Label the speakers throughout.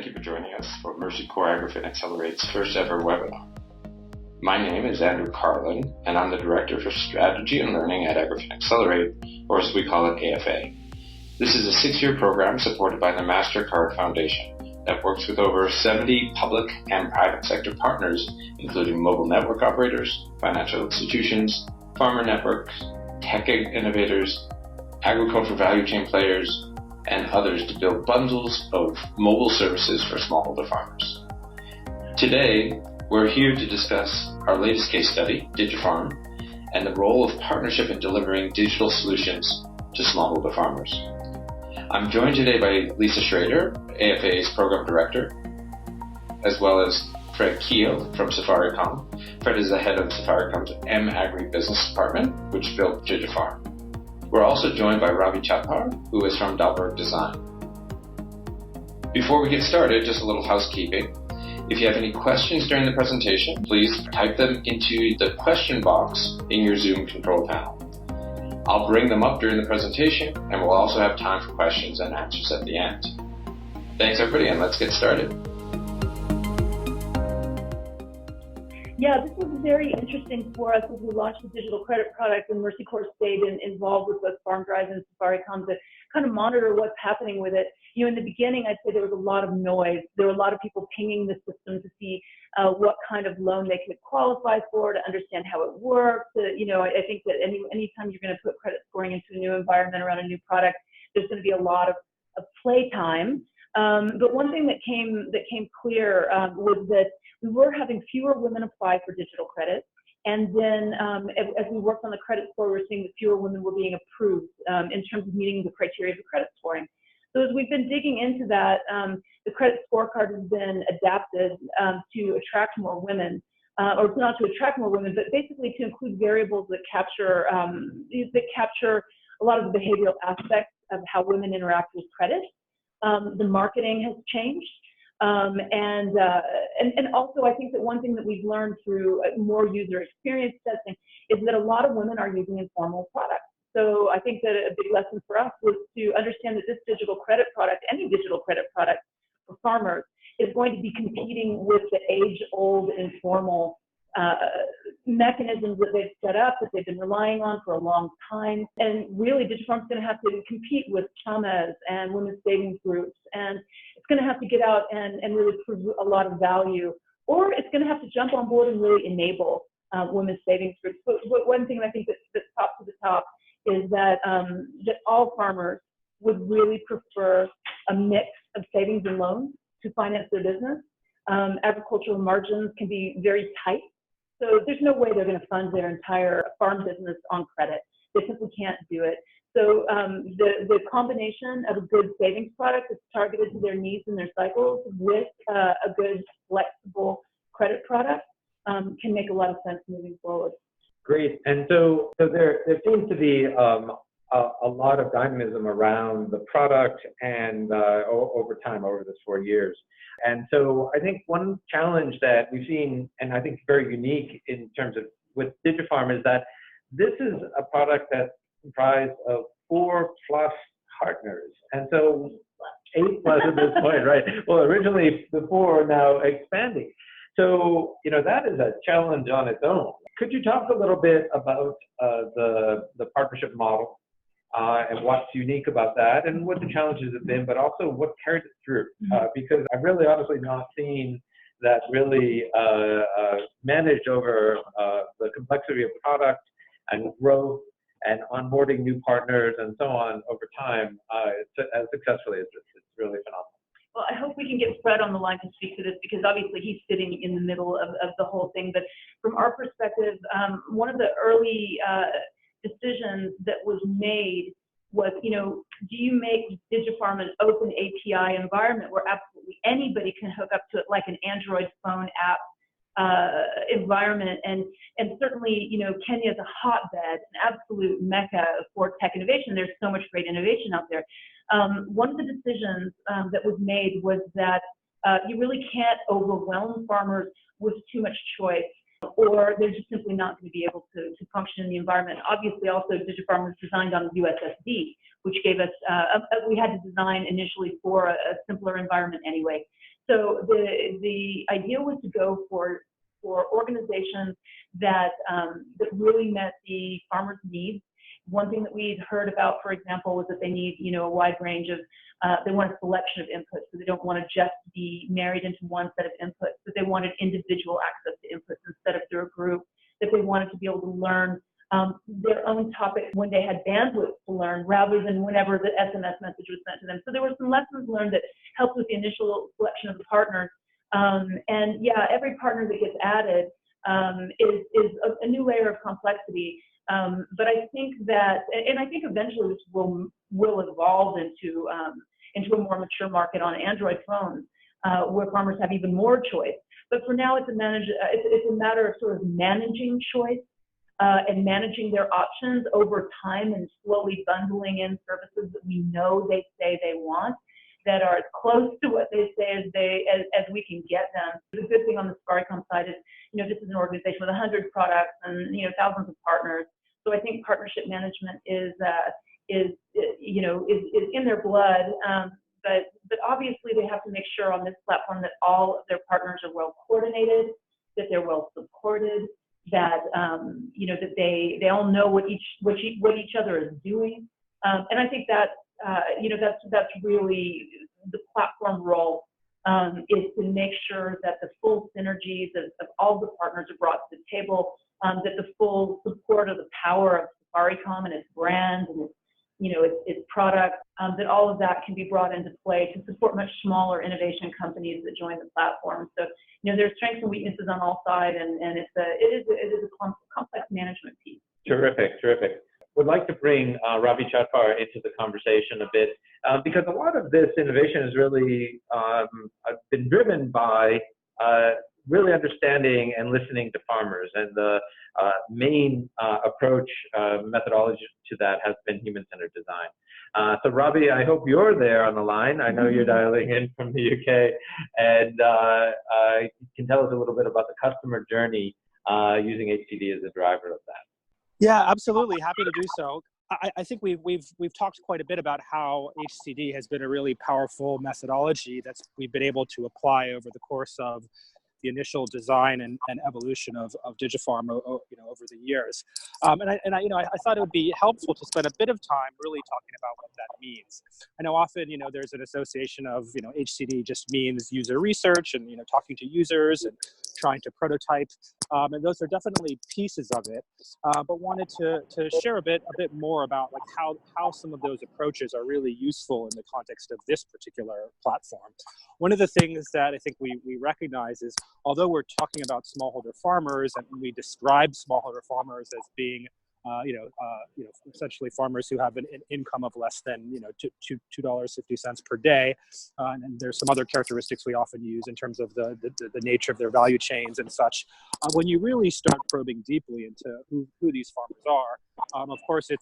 Speaker 1: thank you for joining us for Mercy Corps AgriFin Accelerate's first ever webinar. My name is Andrew Carlin, and I'm the Director for Strategy and Learning at AgriFin Accelerate, or as we call it, AFA. This is a 6-year program supported by the MasterCard Foundation that works with over 70 public and private sector partners, including mobile network operators, financial institutions, farmer networks, tech innovators, agricultural value chain players, and others to build bundles of mobile services for smallholder farmers. Today, we're here to discuss our latest case study, DigiFarm, and the role of partnership in delivering digital solutions to smallholder farmers. I'm joined today by Lisa Schrader, AFA's Program Director, as well as Fred Keel from Safaricom. Fred is the head of Safaricom's M-Agri Business Department, which built DigiFarm. We're also joined by Ravi Chapar, who is from Dalberg Design. Before we get started, just a little housekeeping. If you have any questions during the presentation, please type them into the question box in your Zoom control panel. I'll bring them up during the presentation, and we'll also have time for questions and answers at the end. Thanks, everybody, and let's get started.
Speaker 2: Yeah, this was very interesting for us as we launched the digital credit product, and Mercy Corps stayed involved with both Farm Drive and Safaricom to kind of monitor what's happening with it. You know, in the beginning, I'd say there was a lot of noise. There were a lot of people pinging the system to see what kind of loan they could qualify for, to understand how it works. I think that anytime you're going to put credit scoring into a new environment around a new product, there's going to be a lot of play time. But one thing that came clear was that we were having fewer women apply for digital credit, and then as we worked on the credit score, we were seeing that fewer women were being approved in terms of meeting the criteria for credit scoring. So as we've been digging into that, the credit scorecard has been adapted to attract more women, or not to attract more women, but basically to include variables that capture a lot of the behavioral aspects of how women interact with credit. The marketing has changed. And also, I think that one thing that we've learned through more user experience testing is that a lot of women are using informal products. So I think that a big lesson for us was to understand that this digital credit product, any digital credit product for farmers, is going to be competing with the age-old informal mechanisms that they've set up, that they've been relying on for a long time. And really, DigiFarm's going to have to compete with chamas and women's savings groups, and it's going to have to get out and really prove a lot of value, or it's going to have to jump on board and really enable women's savings groups. But one thing I think that's top to the top is that all farmers would really prefer a mix of savings and loans to finance their business. Agricultural margins can be very tight, so there's no way they're going to fund their entire farm business on credit. They simply can't do it. So the combination of a good savings product that's targeted to their needs and their cycles with a good flexible credit product can make a lot of sense moving forward.
Speaker 3: Great. And so there seems to be a lot of dynamism around the product and over time, over this 4 years. And so I think one challenge that we've seen, and I think very unique in terms of with DigiFarm, is that this is a product that's comprised of 4+ partners. And so 8+ at this point, right? Well, originally the 4 are now expanding. So, that is a challenge on its own. Could you talk a little bit about the partnership model and what's unique about that, and what the challenges have been, but also what carried it through? Because I've really honestly not seen that really managed over the complexity of product and growth and onboarding new partners and so on over time as successfully as this. It's really phenomenal.
Speaker 2: Well, I hope we can get Fred on the line to speak to this, because obviously he's sitting in the middle of the whole thing. But from our perspective, one of the early decisions that was made was, do you make DigiFarm an open API environment where absolutely anybody can hook up to it, like an Android phone app environment? And certainly, Kenya is a hotbed, an absolute mecca for tech innovation. There's so much great innovation out there. One of the decisions that was made was that you really can't overwhelm farmers with too much choice, or they're just simply not going to be able to function in the environment. Obviously, also, DigiFarm was designed on USSD, which gave us, we had to design initially for a simpler environment anyway. So the idea was to go for organizations that that really met the farmers' needs. One thing that we'd heard about, for example, was that they need, a wide range of, they want a selection of inputs, so they don't want to just be married into one set of inputs, but they wanted individual access to inputs instead of through a group, that they wanted to be able to learn their own topic when they had bandwidth to learn, rather than whenever the SMS message was sent to them. So there were some lessons learned that helped with the initial selection of the partners. And yeah, every partner that gets added is a new layer of complexity. But I think that, and I think eventually this will evolve into a more mature market on Android phones, where farmers have even more choice. But for now, it's a matter of sort of managing choice and managing their options over time, and slowly bundling in services that we know they say they want, that are as close to what they say as we can get them. The good thing on the Safaricom side is, this is an organization with 100 products and thousands of partners. So I think partnership management is in their blood. But obviously they have to make sure on this platform that all of their partners are well coordinated, that they're well supported, that that they all know what each other is doing. And I think that that's really the platform role, is to make sure that the full synergies of all the partners are brought to the table, that the full support of the power of Safaricom and its brand and its product, that all of that can be brought into play to support much smaller innovation companies that join the platform. So there's strengths and weaknesses on all sides, and it is a complex management piece.
Speaker 3: Terrific. Would like to bring Ravi Chatpar into the conversation a bit, because a lot of this innovation has really been driven by really understanding and listening to farmers, and the main approach methodology to that has been human-centered design. So Ravi, I hope you're there on the line. I know you're dialing in from the UK, and can tell us a little bit about the customer journey using HCD as a driver of that.
Speaker 4: Yeah, absolutely. Happy to do so. I think we've talked quite a bit about how HCD has been a really powerful methodology that we've been able to apply over the course of the initial design and evolution of DigiFarm, over the years. I thought it would be helpful to spend a bit of time really talking about what that means. I know often, there's an association of, HCD just means user research and, talking to users and trying to prototype. And those are definitely pieces of it, but wanted to share a bit more about like how some of those approaches are really useful in the context of this particular platform. One of the things that I think we recognize is, although we're talking about smallholder farmers and we describe smallholder farmers as being essentially farmers who have an income of less than $2.50 per day, and there's some other characteristics we often use in terms of the nature of their value chains and such. When you really start probing deeply into who these farmers are, of course it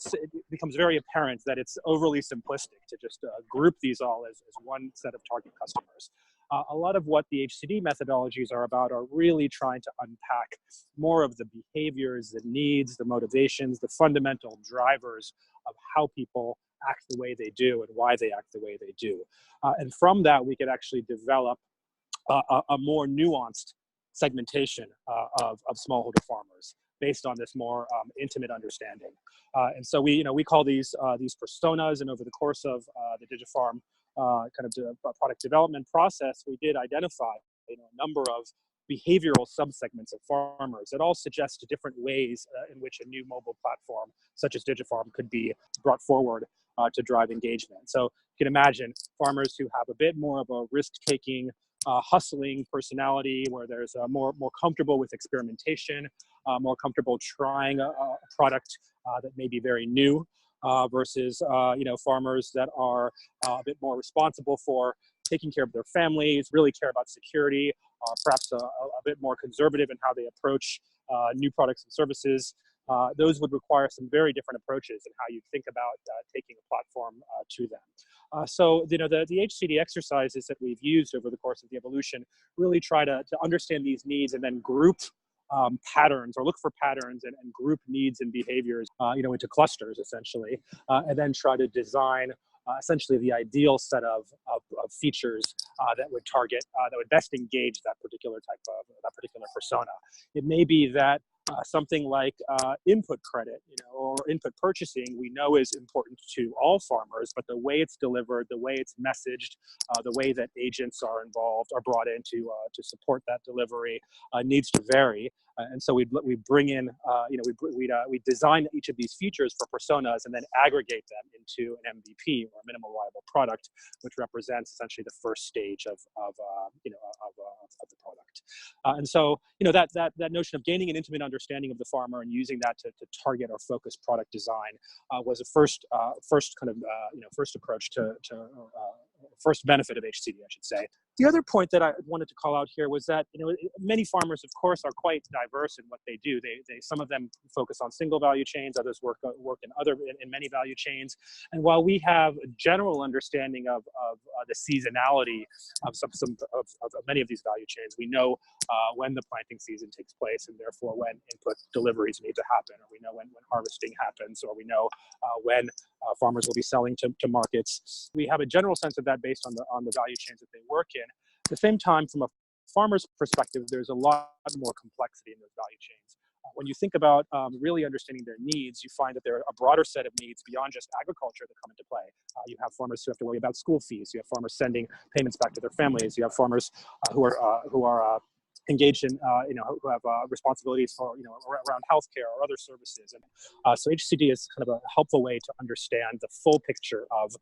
Speaker 4: becomes very apparent that it's overly simplistic to just group these all as one set of target customers. A lot of what the HCD methodologies are about are really trying to unpack more of the behaviors, the needs, the motivations, the fundamental drivers of how people act the way they do and why they act the way they do. And from that, we could actually develop a more nuanced segmentation of smallholder farmers based on this more intimate understanding. And so we call these personas, and over the course of the DigiFarm product development process, we did identify a number of behavioral subsegments of farmers that all suggest different ways in which a new mobile platform such as DigiFarm could be brought forward to drive engagement. So you can imagine farmers who have a bit more of a risk-taking, hustling personality, where there's more comfortable with experimentation, more comfortable trying a product that may be very new, versus farmers that are a bit more responsible for taking care of their families, really care about security, perhaps a bit more conservative in how they approach new products and services. Those would require some very different approaches in how you think about taking a platform to them. So the HCD exercises that we've used over the course of the evolution really try to understand these needs and then group patterns, or look for patterns and group needs and behaviors into clusters essentially, and then try to design essentially the ideal set of features that would target, that would best engage that particular persona. It may be that something like input credit, or input purchasing, we know is important to all farmers, but the way it's delivered, the way it's messaged, the way that agents are involved, are brought in to support that delivery needs to vary. And so we bring in, we design each of these features for personas and then aggregate them into an MVP, or a minimal viable product, which represents essentially the first stage of the product. And so, that notion of gaining an intimate understanding of the farmer and using that to target or focus product design was a first approach to first benefit of HCD, I should say. The other point that I wanted to call out here was that many farmers, of course, are quite diverse in what they do. Some of them focus on single value chains, others work in many value chains. And while we have a general understanding of the seasonality of many of these value chains, we know when the planting season takes place, and therefore when input deliveries need to happen, or we know when harvesting happens, or we know when farmers will be selling to markets. We have a general sense of that based on the value chains that they work in. At the same time, from a farmer's perspective, there's a lot more complexity in those value chains. When you think about really understanding their needs, you find that there are a broader set of needs beyond just agriculture that come into play. You have farmers who have to worry about school fees. You have farmers sending payments back to their families. You have farmers who are engaged in, who have responsibilities for, around healthcare or other services. And so HCD is kind of a helpful way to understand the full picture of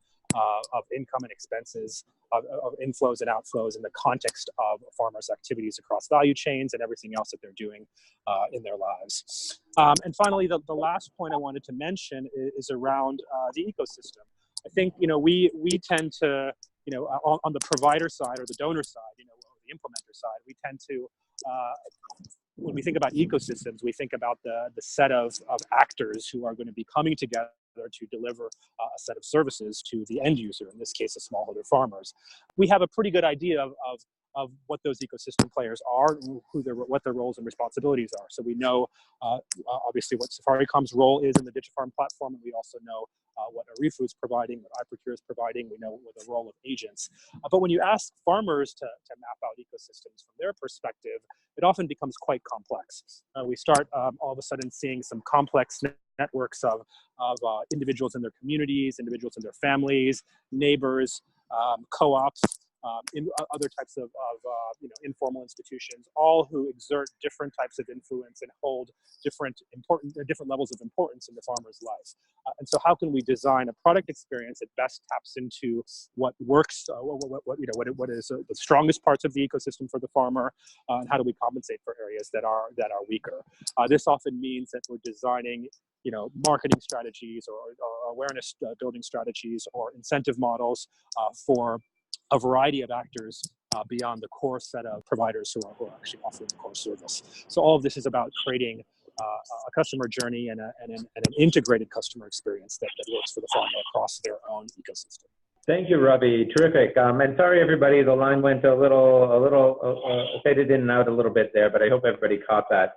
Speaker 4: income and expenses, of inflows and outflows in the context of farmers' activities across value chains and everything else that they're doing in their lives. And finally, the last point I wanted to mention is around the ecosystem. I think, we tend to, on the provider side or the donor side, or the implementer side, we tend to, when we think about ecosystems, we think about the set of actors who are going to be coming together to deliver a set of services to the end user, in this case, the smallholder farmers. We have a pretty good idea of what those ecosystem players are, what their roles and responsibilities are. So we know, obviously, what Safaricom's role is in the DigiFarm platform, and we also know what Arifu is providing, what iProcure is providing. We know what the role of agents. But when you ask farmers to map out ecosystems from their perspective, it often becomes quite complex. We start all of a sudden seeing some complex networks of individuals in their communities, individuals in their families, neighbors, co-ops, in other types of informal institutions, all who exert different types of influence and hold different levels of importance in the farmer's life. And so, how can we design a product experience that best taps into what works, what is the strongest parts of the ecosystem for the farmer, and how do we compensate for areas that are weaker? This often means that we're designing marketing strategies or awareness building strategies or incentive models for a variety of actors beyond the core set of providers who are actually offering the core service. So all of this is about creating a customer journey and an integrated customer experience that works for the farmer across their own ecosystem.
Speaker 3: Thank you, Ravi. Terrific. And sorry, everybody, the line went a little faded in and out a little bit there, but I hope everybody caught that.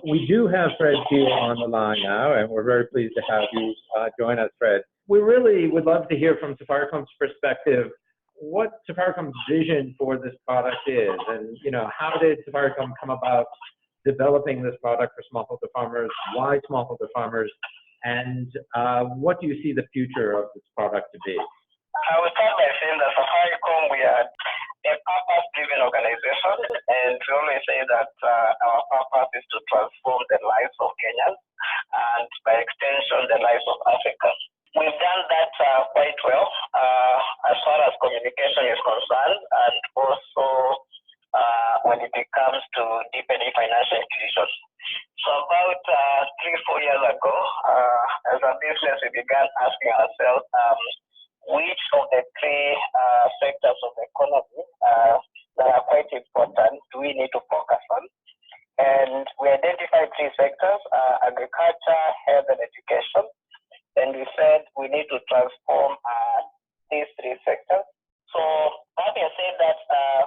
Speaker 3: We do have Fred Pugh on the line now, and we're very pleased to have you join us, Fred. We really would love to hear from Safaricom's perspective what Safaricom's vision for this product is, and how did Safaricom come about developing this product for smallholder farmers? Why smallholder farmers? And what do you see the future of this product to be?
Speaker 5: I would start by saying that Safaricom, we are a purpose-driven organization, and we always say that our purpose is to transform the lives of Kenyans and, by extension, the lives of Africans. We've done that quite well as far as communication is concerned, and also when it comes to deepening financial inclusion. So about 3-4 years ago, as a business, we began asking ourselves which of the three sectors of the economy that are quite important do we need to focus on. And we identified three sectors: agriculture, health, and education. And we said we need to transform these three sectors. So having said that,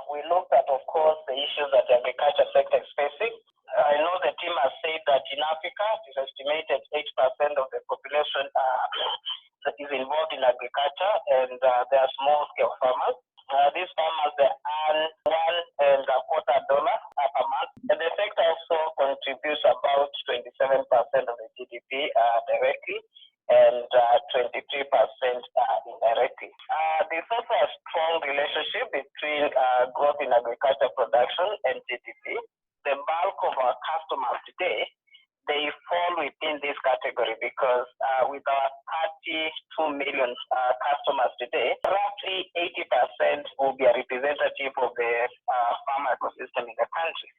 Speaker 5: we looked at, of course, the issues that the agriculture sector is facing. I know the team has said that in Africa, it is estimated 8% of the population that is involved in agriculture, they are small-scale farmers. These farmers, they earn $1.25 per month. And the sector also contributes about 27% of the GDP directly and 23% indirectly. There's also a strong relationship between growth in agriculture production and GDP. The bulk of our customers today, they fall within this category because with our 32 million customers today, roughly 80% will be a representative of the farm ecosystem in the country.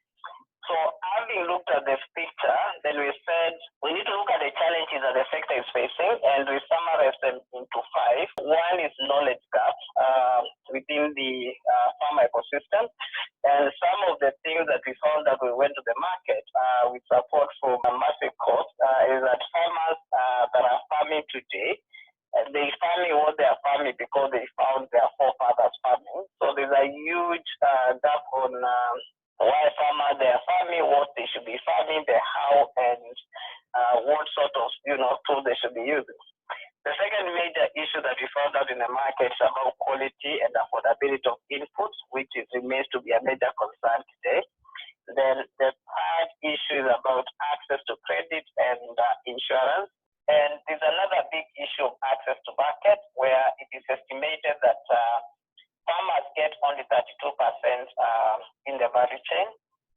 Speaker 5: So having looked at this picture, then we said we need to look at the challenges that the sector is facing, and we summarize them into 5. One is knowledge gaps within the farm ecosystem. And some of the things that we found that we went to the market with support from a massive cost is that farmers that are farming today, they farming what they are farming because they found their forefathers farming. So there's a huge gap on why farmers they are farming, what they should be farming, the how, and what sort of tools they should be using. The second major issue that we found out in the market is about quality and affordability of inputs, which remains to be a major concern today. Then the third issue is about access to credit and insurance. And there's another big issue of access to market, where it is estimated that farmers get only 32% in the value chain.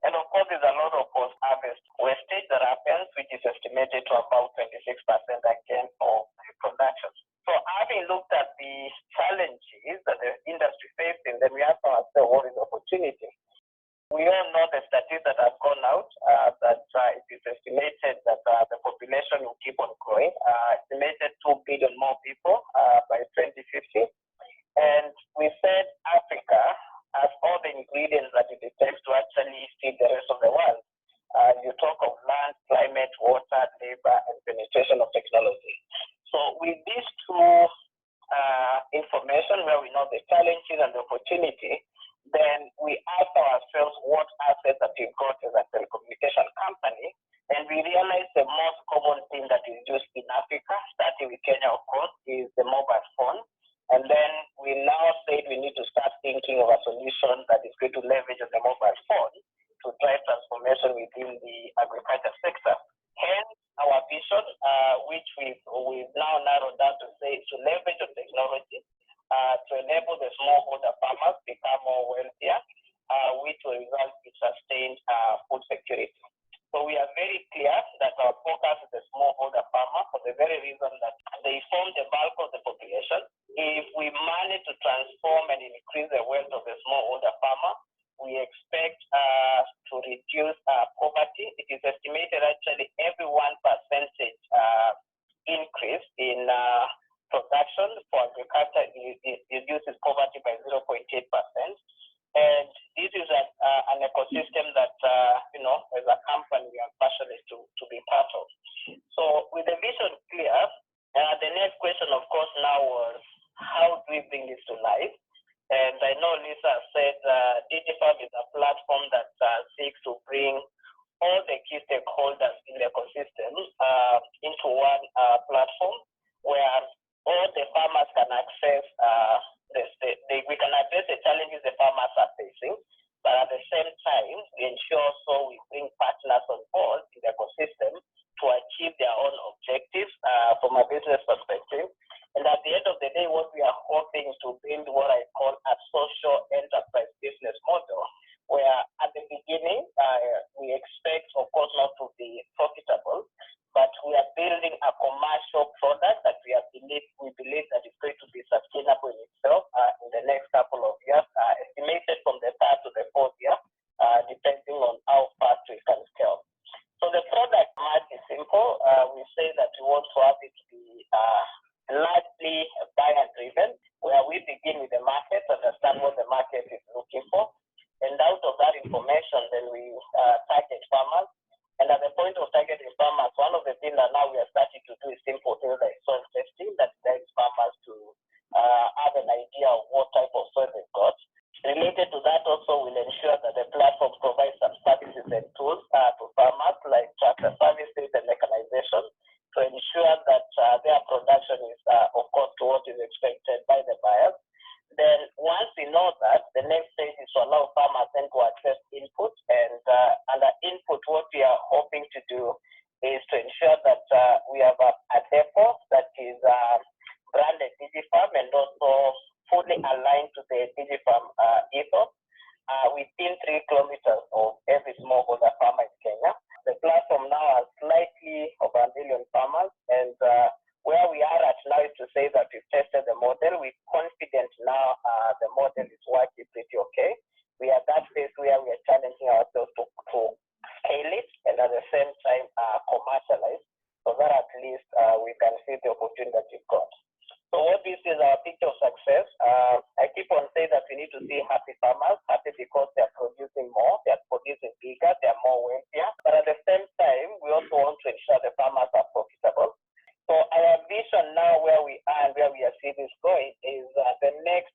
Speaker 5: And of course, there's a lot of post-harvest wastage that happens, which is estimated to about 26% again of production. So having looked at the challenges that the industry facing, then we ask ourselves what is the opportunity. We all know the statistics that have gone out, that it is estimated that the population will keep on growing, estimated 2 billion more people by 2050. And we said Africa has all the ingredients that it takes to actually feed the rest of the world. You talk of land, climate, water, labor, and penetration of technology. So with these two information, where we know the challenges and the opportunity, then we ask ourselves what assets that we've got as a telecommunication company, and we realize the most common thing that is used in Africa, starting with Kenya, of course, is the mobile phone. And then we now said we need to start thinking of a solution that is going to leverage on the mobile phone to drive transformation within the agriculture sector. Hence, our vision, which we've now narrowed down to say, to leverage on technology to enable the smallholder farmers become more wealthier, which will result in sustained food security. So we are very clear that our focus is the smallholder farmer for the very reason that they form the bulk of the population. If we manage to transform and increase the wealth of the smallholder farmer, we expect to reduce poverty. It is estimated actually every 1% increase in production for agriculture reduces poverty by 0.8%. And this is an ecosystem that, as a company, we are passionate to be part of. So with the vision clear, the next question, of course, now was, how do we bring this to life? And I know Lisa said DigiFarm is a platform that seeks to bring all the key stakeholders in the ecosystem into one platform where all the farmers can access, we can address the challenges the farmers are facing, but at the same time, we ensure also we bring partners on board in the ecosystem to achieve their own objectives from a business perspective. And at the end of the day, what we are hoping is to build what I call a social enterprise business model, where at the beginning, we expect, of course, not to be profitable, but we are building a commercial product that we believe that is going to be sustainable in itself in the next couple of years, estimated from the 3rd to the 4th year, depending on how fast we can scale. So the product might be simple. We say that we want to have it to be largely buyer-driven, where we begin with the market, understand what the market is looking for, and out of that information, then we target farmers. And at the point of targeting farmers, one of the things that now we are starting to do is simple things like soil testing that guides farmers to have an idea of what type of soil they've got. Related to that, also, we'll ensure that the platform provides some services and tools to farmers, like tractor services and mechanization, to ensure that their production is, of course, to what is expected by the buyers. we have a depot that is branded DigiFarm and also fully aligned to the DigiFarm ethos within 3 kilometers of every smallholder farmer in Kenya. The platform now has slightly over 1 million farmers, and where we are at now is to say that we've tested the model. We're confident now the model is working pretty okay. We are at that phase where we are challenging ourselves to scale it and at the same time commercialize, so that at least we can see the opportunity that we've got. So what this is our picture of success. I keep on saying that we need to see happy farmers, happy because they're producing more, they're producing bigger, they're more wealthier. But at the same time, we also want to ensure the farmers are profitable. So our vision now, where we are and where we are seeing this going, is the next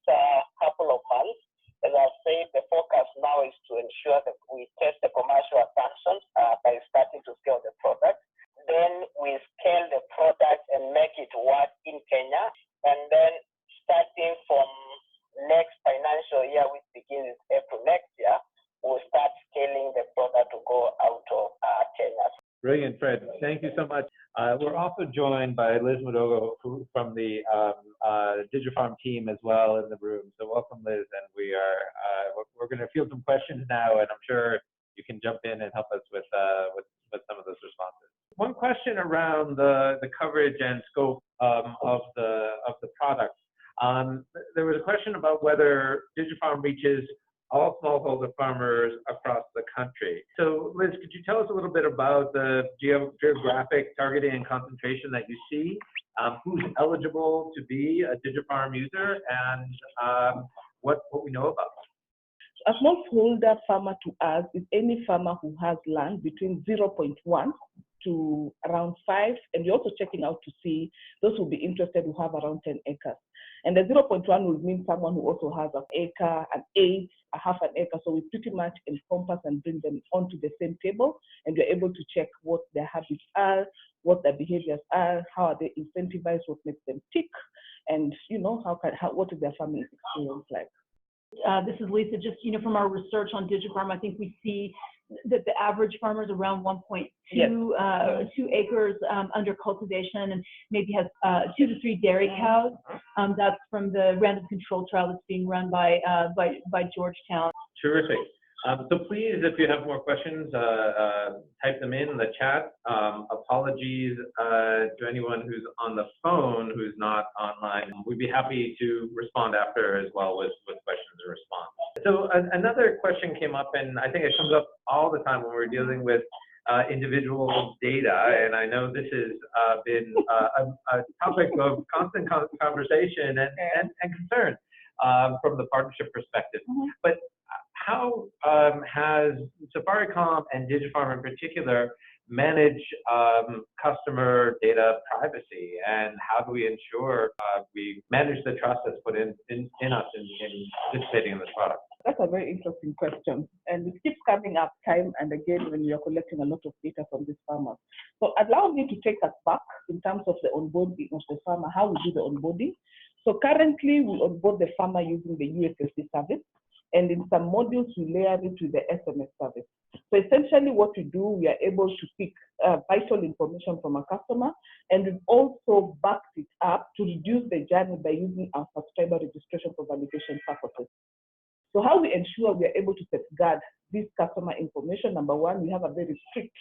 Speaker 5: couple of months. As I've said, the focus now is to ensure that we test the commercial assumptions by starting to scale the product. Then we scale the product and make it work in Kenya. And then starting from next financial year, which begins April next year, we'll start scaling the product to go out of Kenya.
Speaker 3: Brilliant, Fred. Thank you so much. We're also joined by Liz Mudogo from the DigiFarm team as well in the room. So welcome, Liz. And we're going to field some questions now, and I'm sure you can jump in and help us with some of those responses. One question around the coverage and scope of the product. There was a question about whether DigiFarm reaches all smallholder farmers across the country. So, Liz, could you tell us a little bit about the geographic targeting and concentration that you see? Who's eligible to be a DigiFarm user, and what we know about them?
Speaker 6: A smallholder farmer to us is any farmer who has land between 0.1 to around 5, and we're also checking out to see those who will be interested who have around 10 acres. And the 0.1 would mean someone who also has an acre, an eighth, a half an acre. So we pretty much encompass and bring them onto the same table, and we're able to check what their habits are, what their behaviors are, how are they incentivized, what makes them tick, and what is their farming experience like.
Speaker 2: This is Lisa. Just from our research on DigiFarm, I think we see that the average farmer is around 1.2 2 acres under cultivation, and maybe has 2 to 3 dairy cows. That's from the random control trial that's being run by Georgetown.
Speaker 3: Terrific. So please, if you have more questions, type them in the chat. Apologies to anyone who's on the phone who's not online. We'd be happy to respond after as well with questions and response. So another question came up, and I think it comes up all the time when we're dealing with individual data, and I know this has been a topic of constant conversation and concern from the partnership perspective. But how has Safaricom and DigiFarm in particular manage customer data privacy, and how do we ensure we manage the trust that's put in us in participating in this product?
Speaker 6: That's a very interesting question, and it keeps coming up time and again when you're collecting a lot of data from these farmers. So allow me to take us back in terms of the onboarding of the farmer, how we do the onboarding. So currently we onboard the farmer using the USSD service, and in some modules we layer it with the SMS service. So essentially what we do, we are able to pick vital information from a customer, and we've also backed it up to reduce the journey by using our subscriber registration for validation purposes. So how we ensure we are able to safeguard this customer information? Number one, we have a very strict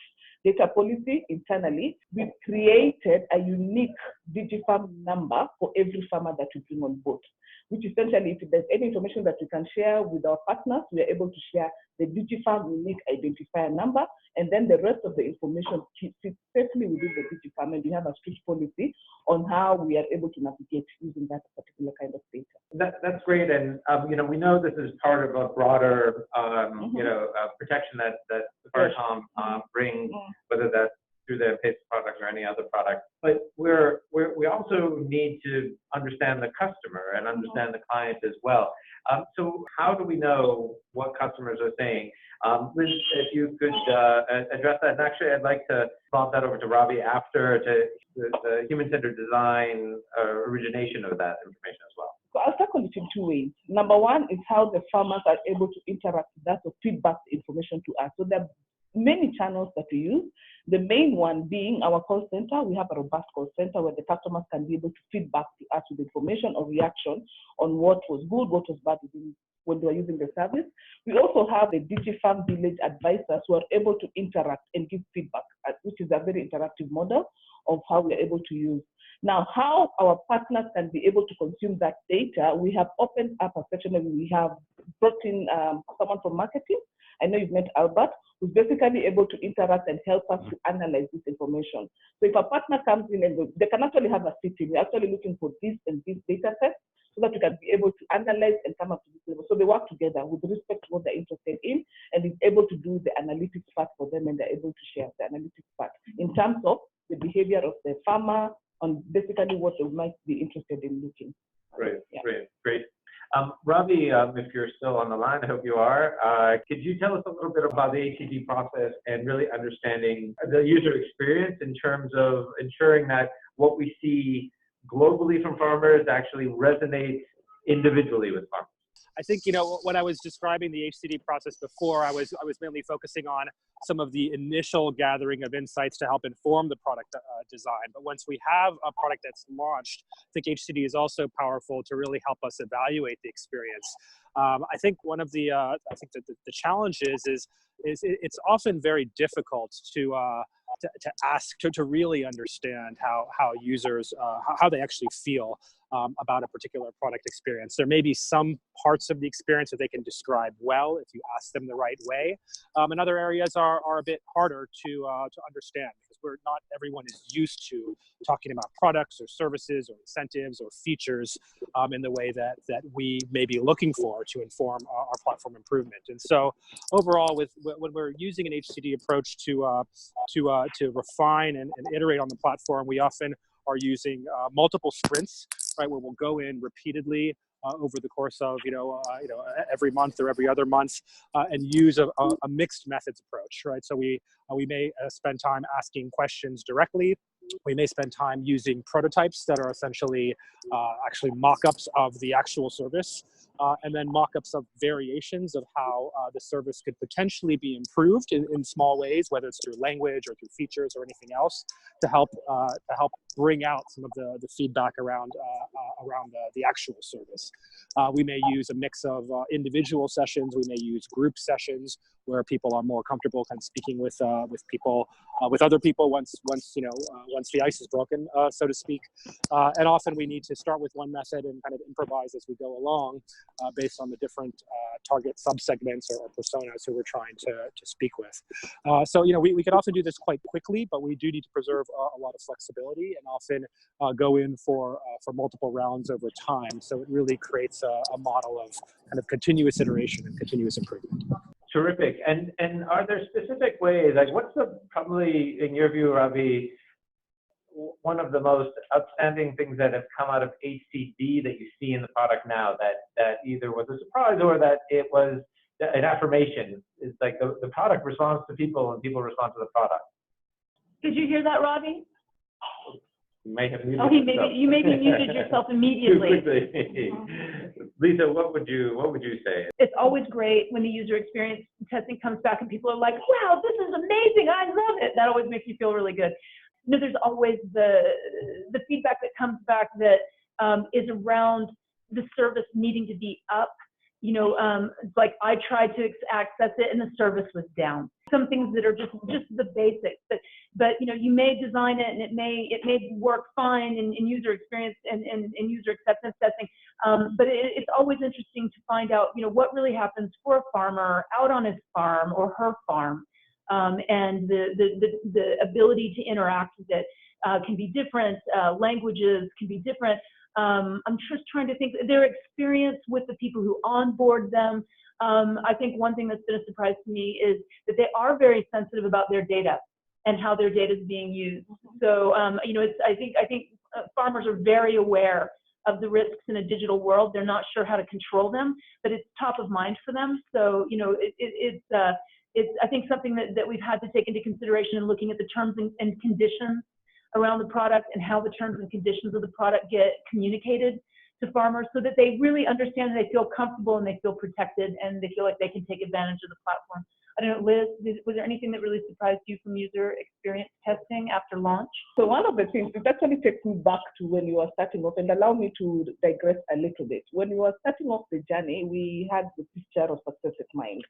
Speaker 6: data policy internally. We've created a unique DigiFarm number for every farmer that we bring on board, which essentially, if there's any information that we can share with our partners, we are able to share the DigiFarm unique identifier number, and then the rest of the information sits safely within the DigiFarm, and we have a strict policy on how we are able to navigate using that particular kind of data.
Speaker 3: That's great, and we know this is part of a broader protection that Safaricom brings, whether that's through their PACE product or any other product. But we also need to understand the customer and understand the client as well. So how do we know what customers are saying? Liz, if you could address that. And actually, I'd like to bounce that over to Robbie after to the human-centered design origination of that information as well.
Speaker 6: So I'll tackle it in 2 ways. Number one is how the farmers are able to interact with us or feedback the information to us. So they're many channels that we use. The main one being our call center. We have a robust call center where the customers can be able to feedback to us with information or reaction on what was good, what was bad when they are using the service. We also have the DigiFarm village advisors who are able to interact and give feedback, which is a very interactive model of how we are able to use. Now, how our partners can be able to consume that data, we have opened up a section and we have brought in someone from marketing. I know you've met Albert, who's basically able to interact and help us to analyze this information. So if a partner comes in and they can actually have a sitting, we're actually looking for this and this data set so that we can be able to analyze and come up to this level. So they work together with respect to what they're interested in and is able to do the analytics part for them, and they're able to share the analytics part in terms of the behavior of the farmer on basically what they might be interested in looking.
Speaker 3: Great, yeah. Great. Ravi, if you're still on the line, I hope you are. Could you tell us a little bit about the HCD process and really understanding the user experience in terms of ensuring that what we see globally from farmers actually resonates individually with farmers?
Speaker 4: I think, you know, when I was describing the HCD process before, I was mainly focusing on some of the initial gathering of insights to help inform the product design. But once we have a product that's launched, I think HCD is also powerful to really help us evaluate the experience. I think one of the the challenge is it's often very difficult to ask to really understand how users how they actually feel about a particular product experience. There may be some parts of the experience that they can describe well if you ask them the right way, and other areas are a bit harder to understand because not everyone is used to talking about products or services or incentives or features in the way that we may be looking for to inform our platform improvement. And so overall, when we're using an HCD approach to refine and iterate on the platform, we often are using multiple sprints, right, where we'll go in repeatedly over the course of every month or every other month, and use a mixed methods approach, right? So we may spend time asking questions directly. We may spend time using prototypes that are essentially actually mock-ups of the actual service, and then mock-ups of variations of how the service could potentially be improved in small ways, whether it's through language or through features or anything else, to help bring out some of the feedback around the actual service. We may use a mix of individual sessions. We may use group sessions where people are more comfortable kind of speaking with people, with other people once the ice is broken, so to speak. And often we need to start with one method and kind of improvise as we go along, based on the different target subsegments or personas who we're trying to speak with. So we can often do this quite quickly, but we do need to preserve a lot of flexibility and often go in for multiple rounds over time. So it really creates a model of kind of continuous iteration and continuous improvement.
Speaker 3: Terrific. And are there specific ways, like what's probably, in your view, Ravi, one of the most outstanding things that have come out of HCD that you see in the product now that either was a surprise or that it was an affirmation? It's like the product responds to people and people respond to the product.
Speaker 2: Did you hear that, Ravi?
Speaker 3: You may have muted yourself.
Speaker 2: You maybe muted yourself immediately.
Speaker 3: Too quickly. Lisa, what would you say?
Speaker 2: It's always great when the user experience testing comes back and people are like, wow, this is amazing, I love it. That always makes you feel really good. There's always the feedback that comes back that is around the service needing to be up. It's like I tried to access it and the service was down. Some things that are just the basics, but you may design it and it may work fine in user experience and user acceptance testing. But it's always interesting to find out what really happens for a farmer out on his farm or her farm, and the ability to interact with it can be different. Languages can be different. I'm just trying to think their experience with the people who onboard them. I think one thing that's been a surprise to me is that they are very sensitive about their data and how their data is being used. So, I think farmers are very aware of the risks in a digital world. They're not sure how to control them, but it's top of mind for them. So, it's I think something that we've had to take into consideration in looking at the terms and conditions around the product and how the terms and conditions of the product get communicated to farmers so that they really understand and they feel comfortable and they feel protected and they feel like they can take advantage of the platform. I don't know, Liz, was there anything that really surprised you from user experience testing after launch?
Speaker 6: So one of the things, it actually takes me back to when you were starting off, and allow me to digress a little bit. When you were starting off the journey, we had the picture of success in mind.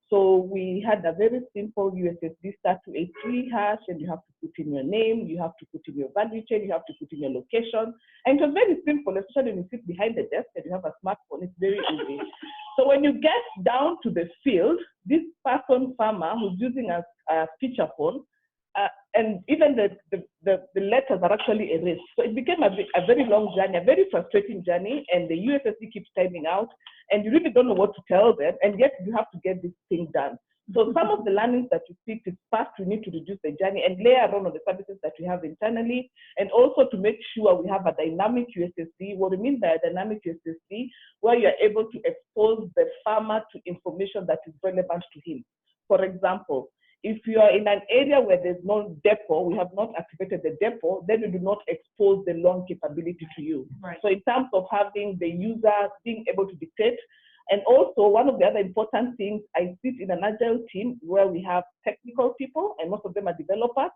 Speaker 6: So we had a very simple USSD start-to-83 hash, and you have to put in your name, you have to put in your value chain, you have to put in your location. And it was very simple, especially when you sit behind the desk and you have a smartphone, it's very easy. So when you get down to the field, this person, farmer, who's using a feature phone, and even the letters are actually erased. So it became a very long journey, a very frustrating journey, and the USSD keeps timing out, and you really don't know what to tell them, and yet you have to get this thing done. So some of the learnings that you picked is first, we need to reduce the journey and layer on the services that we have internally, and also to make sure we have a dynamic USSD. What we mean by a dynamic USSD, where you're able to expose the farmer to information that is relevant to him. For example, if you are in an area where there's no depot, we have not activated the depot, then we do not expose the loan capability to you.
Speaker 2: Right.
Speaker 6: So in terms of having the user being able to dictate, and also one of the other important things, I sit in an agile team where we have technical people, and most of them are developers.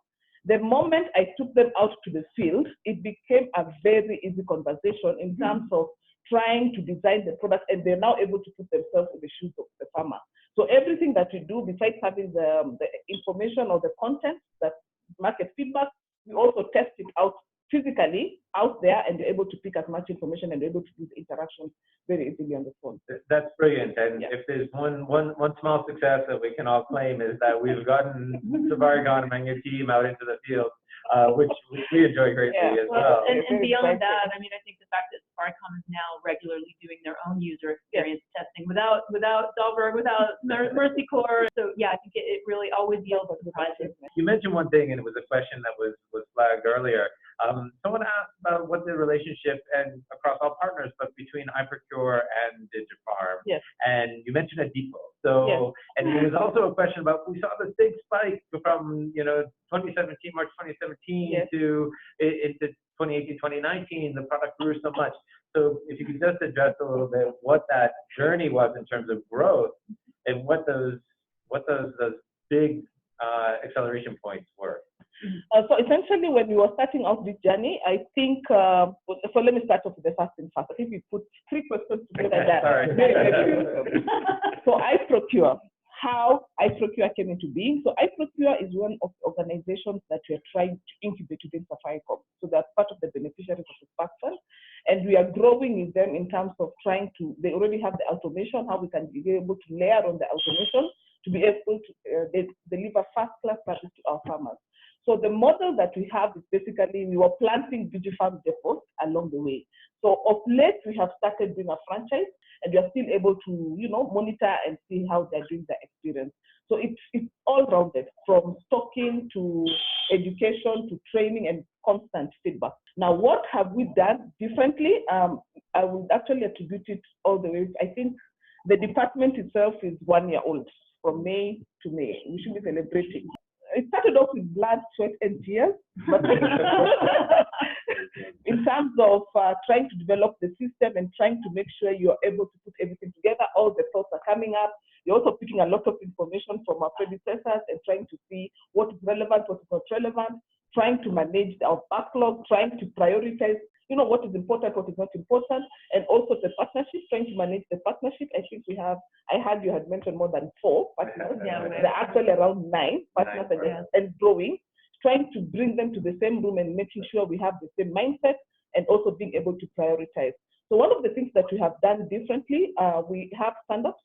Speaker 6: The moment I took them out to the field, it became a very easy conversation in terms of trying to design the product, and they're now able to put themselves in the shoes of the farmer. So everything that we do, besides having the information or the content, that market feedback, we also test it out physically out there, and you're able to pick as much information and able to do the interactions very easily on the phone.
Speaker 3: That's brilliant. And
Speaker 6: Yeah.
Speaker 3: if there's one small success that we can all claim is that we've gotten SafariCon and your team out into the field, which we enjoy greatly as well.
Speaker 2: And beyond that, I mean, I think the fact that SafariCom is now regularly doing their own user experience testing without Dahlberg, without Mercy Corps. So yeah, I think it really always yields surprises.
Speaker 3: You mentioned one thing, and it was a question that was flagged earlier. Someone asked about what the relationship and across all partners, but between iProcure and DigiFarm.
Speaker 6: Yes.
Speaker 3: And you mentioned a depot. So,
Speaker 6: yes.
Speaker 3: And there was also a question about, we saw this big spike from 2017, March 2017
Speaker 6: yes.
Speaker 3: to into 2018, 2019. The product grew so much. So if you could just address a little bit what that journey was in terms of growth, and what those big acceleration points were.
Speaker 6: So essentially, when we were starting out this journey, I think, so let me start off with the first thing first. I think we put three questions together there.
Speaker 3: Sorry.
Speaker 6: So iProcure, how iProcure came into being. So iProcure is one of the organizations that we are trying to incubate within SafariCom. So that's part of the beneficiaries of the Spark Fund. And we are growing with them in terms of trying to, they already have the automation, how we can be able to layer on the automation to be able to deliver first-class service to our farmers. So the model that we have is basically we were planting DigiFarm depots along the way. So of late, we have started doing a franchise, and we are still able to, monitor and see how they're doing their experience. So it's all rounded, from stocking to education to training and constant feedback. Now, what have we done differently? I would actually attribute it all the way. I think the department itself is 1 year old, from May to May. We should be celebrating. It started off with blood, sweat, and tears, but in terms of trying to develop the system and trying to make sure you're able to put everything together, all the thoughts are coming up. You're also picking a lot of information from our predecessors and trying to see what is relevant, what is not relevant, trying to manage our backlog, trying to prioritize, what is important, what is not important, and also the partnership, trying to manage the partnership. I think I heard you had mentioned more than 4 partners.
Speaker 2: Yeah,
Speaker 6: they're actually around 9 partners and growing, trying to bring them to the same room and making sure we have the same mindset and also being able to prioritize. So one of the things that we have done differently, we have stand-ups,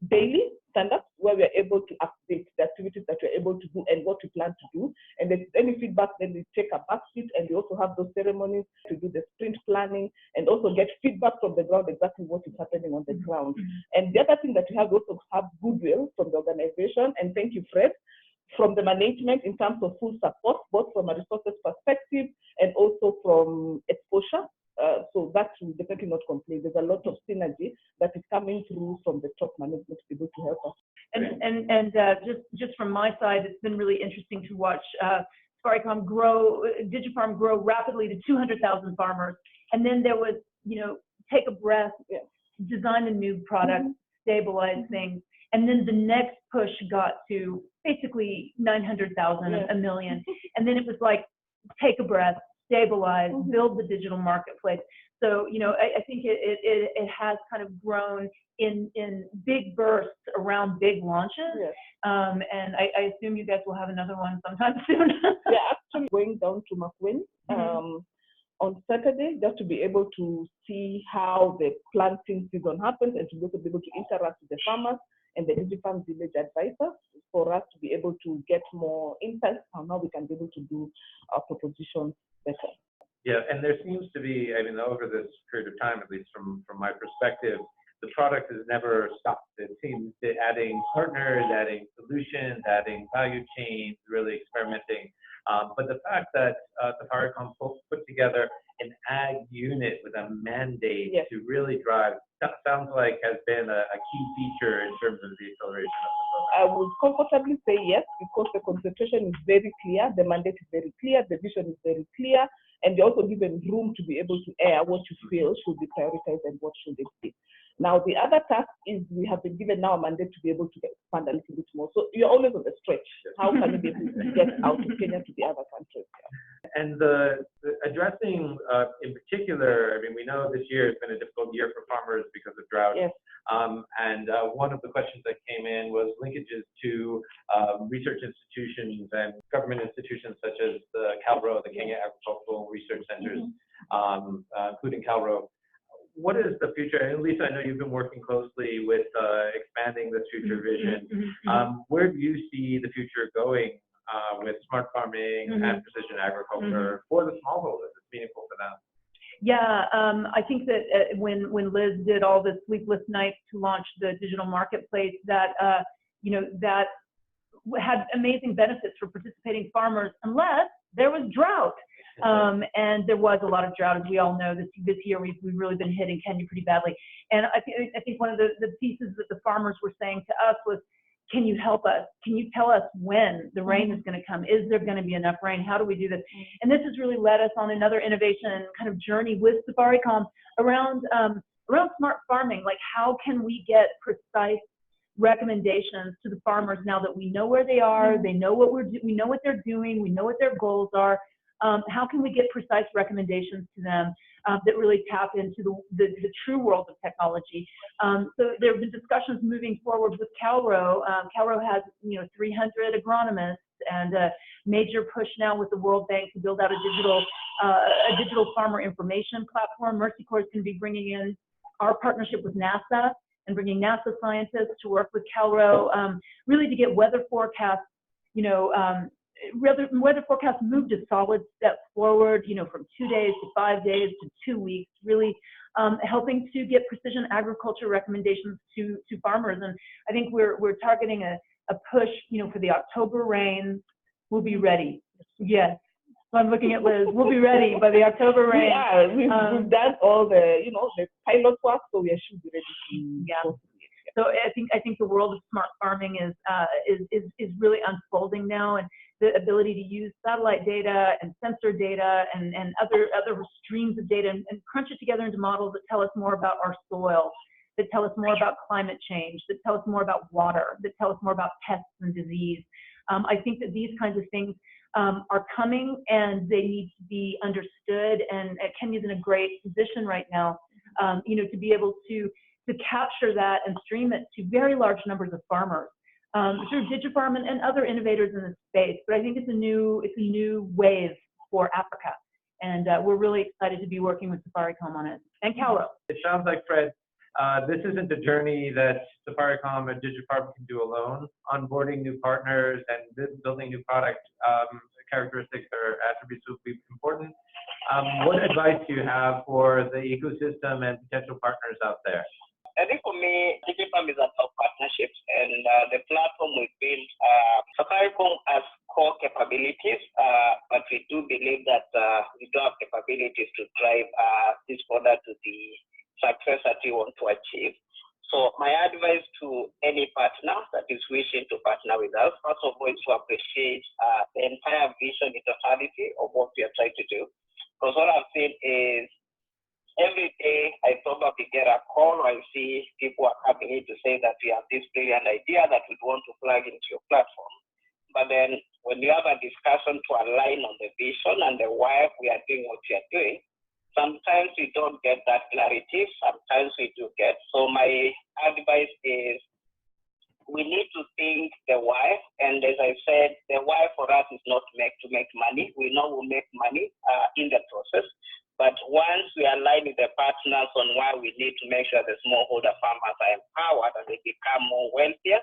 Speaker 6: daily stand-ups, where we are able to update the activities that we're able to do and what we plan to do. And if there's any feedback, then we take a back seat, and we also have those ceremonies to do the sprint planning and also get feedback from the ground, exactly what is happening on the ground. And the other thing that we have, we also have goodwill from the organization, and thank you, Fred, from the management in terms of full support, both from a resources perspective and also from exposure. So that will definitely not complain. There's a lot of synergy that is coming through from the top management to be able to help us.
Speaker 2: And just from my side, it's been really interesting to watch SafariCom grow, DigiFarm grow rapidly to 200,000 farmers. And then there was, take a breath, design a new product, stabilize things. And then the next push got to basically 900,000, a million. And then it was like, take a breath, stabilize, build the digital marketplace. So, you know, I think it has kind of grown in big bursts around big launches.
Speaker 6: Yes.
Speaker 2: And I assume you guys will have another one sometime soon.
Speaker 6: We're actually going down to McWin on Saturday, just to be able to see how the planting season happens and to be able to interact with the farmers and the DigiFarm village advisors for us to be able to get more insights on how we can be able to do our propositions better.
Speaker 3: Yeah, and there seems to be, I mean, over this period of time, at least from my perspective, the product has never stopped. It seems that adding partners, adding solutions, adding value chains, really experimenting. But the fact that Safaricom put together an ag unit with a mandate to really drive, that sounds like has been a key feature in terms of the acceleration of the program.
Speaker 6: I would comfortably say yes, because the concentration is very clear, the mandate is very clear, the vision is very clear, and you're also given room to be able to air what you feel should be prioritized and what should exist. Now, the other task is we have been given now a mandate to be able to expand a little bit more. So you're always on the stretch. How can you be able to get out of Kenya to the other countries?
Speaker 3: And the addressing in particular, I mean, we know this year has been a difficult year for farmers because of drought.
Speaker 6: Yes.
Speaker 3: And one of the questions that came in was linkages to research institutions and government institutions such as the CalRO, the Kenya Agricultural Research Centers, including CalRO. What is the future? And Lisa, I know you've been working closely with expanding this future vision. Where do you see the future going with smart farming and precision agriculture for the smallholders? It's meaningful for them.
Speaker 2: Yeah, I think that when Liz did all the sleepless nights to launch the digital marketplace, that that had amazing benefits for participating farmers, unless there was drought. And there was a lot of drought, as we all know. This year we've really been hitting Kenya pretty badly. And I think one of the pieces that the farmers were saying to us was, can you help us? Can you tell us when the rain is going to come? Is there going to be enough rain? How do we do this? And this has really led us on another innovation kind of journey with Safaricom around smart farming. Like, how can we get precise recommendations to the farmers now that we know where they are, they know what we know what they're doing, we know what their goals are. How can we get precise recommendations to them that really tap into the true world of technology? So there have been discussions moving forward with CalRO. CalRO has 300 agronomists and a major push now with the World Bank to build out a digital farmer information platform. Mercy Corps is going to be bringing in our partnership with NASA and bringing NASA scientists to work with CalRO, really to get weather forecasts, weather forecasts moved a solid step forward, from 2 days to 5 days to 2 weeks, really helping to get precision agriculture recommendations to farmers. And I think we're targeting a push, for the October rains. We'll be ready. Yes. So I'm looking at Liz. We'll be ready by the October rain.
Speaker 6: Yeah, we've done all the, the pilot work, so we should be ready to
Speaker 2: So I think the world of smart farming is really unfolding now, and the ability to use satellite data and sensor data and other streams of data and crunch it together into models that tell us more about our soil, that tell us more about climate change, that tell us more about water, that tell us more about pests and disease. I think that these kinds of things are coming, and they need to be understood. And Kenya's in a great position right now, to be able to capture that and stream it to very large numbers of farmers through DigiFarm and other innovators in the space. But I think it's a new wave for Africa, and we're really excited to be working with Safaricom on it and CalRO.
Speaker 3: It sounds like, Fred, this isn't a journey that Safaricom and DigiFarm can do alone. Onboarding new partners and building new product characteristics or attributes will be important. What advice do you have for the ecosystem and potential partners out there?
Speaker 5: I think for me, DigiFarm is about partnerships, and the platform we built, Safaricom has core capabilities, but we do believe that we do have capabilities to drive this product to the success that we want to achieve. So my advice to any partner that is wishing to partner with us, first of all, is to appreciate the entire vision in totality of what we are trying to do. Because what I've seen is every day I talk probably get a call or see people are coming in to say that we have this brilliant idea that we want to plug into your platform. But then when you have a discussion to align on the vision and the why we are doing what we are doing, sometimes we don't get that clarity, sometimes we do get. So my advice is we need to think the why. And as I said, the why for us is not to make money. We know we'll make money in the process. But once we align with the partners on why we need to make sure the smallholder farmers are empowered and they become more wealthier,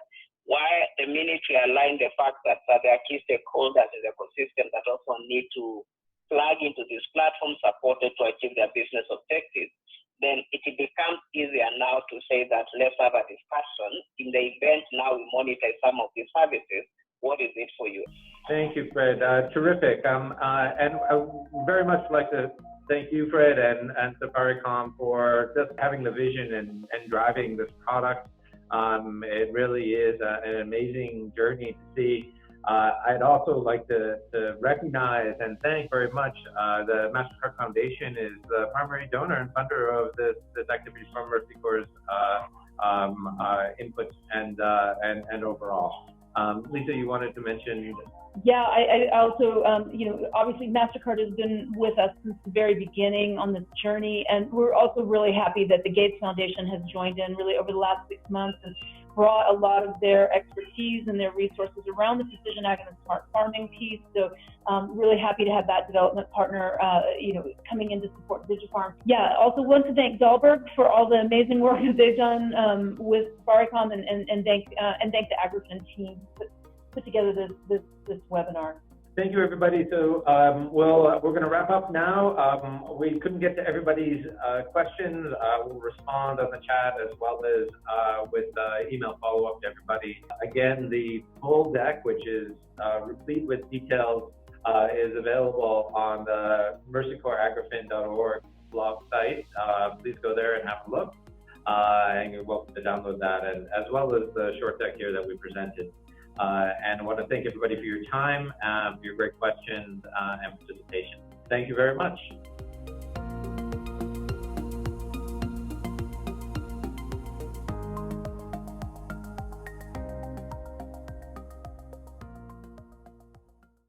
Speaker 5: why the minute we align the fact that there are key stakeholders in the ecosystem that also need to plug into this platform supported to achieve their business objectives, then it becomes easier now to say that let's have a discussion. In the event now we monetize some of these services, what is it for you?
Speaker 3: Thank you, Fred. Terrific. And I would very much like to thank you, Fred, and Safaricom for just having the vision and driving this product. It really is an amazing journey to see. I'd also like to recognize and thank very much the MasterCard Foundation is the primary donor and funder of this activity from Mercy Corps' inputs and overall. Lisa, you wanted to mention?
Speaker 2: Yeah, I also, obviously MasterCard has been with us since the very beginning on this journey, and we're also really happy that the Gates Foundation has joined in really over the last 6 months and brought a lot of their expertise and their resources around the precision ag and the smart farming piece. So really happy to have that development partner, coming in to support DigiFarm. Yeah, also want to thank Dahlberg for all the amazing work that they've done with Safaricom and thank the Agrifin team put together this webinar.
Speaker 3: Thank you, everybody. So, we're going to wrap up now. We couldn't get to everybody's questions. We'll respond on the chat as well as with email follow-up to everybody. Again, the full deck, which is replete with details, is available on the mercycorps.agrifin.org blog site. Please go there and have a look. And you're welcome to download that, and as well as the short deck here that we presented. And I want to thank everybody for your time, for your great questions, and participation. Thank you very much.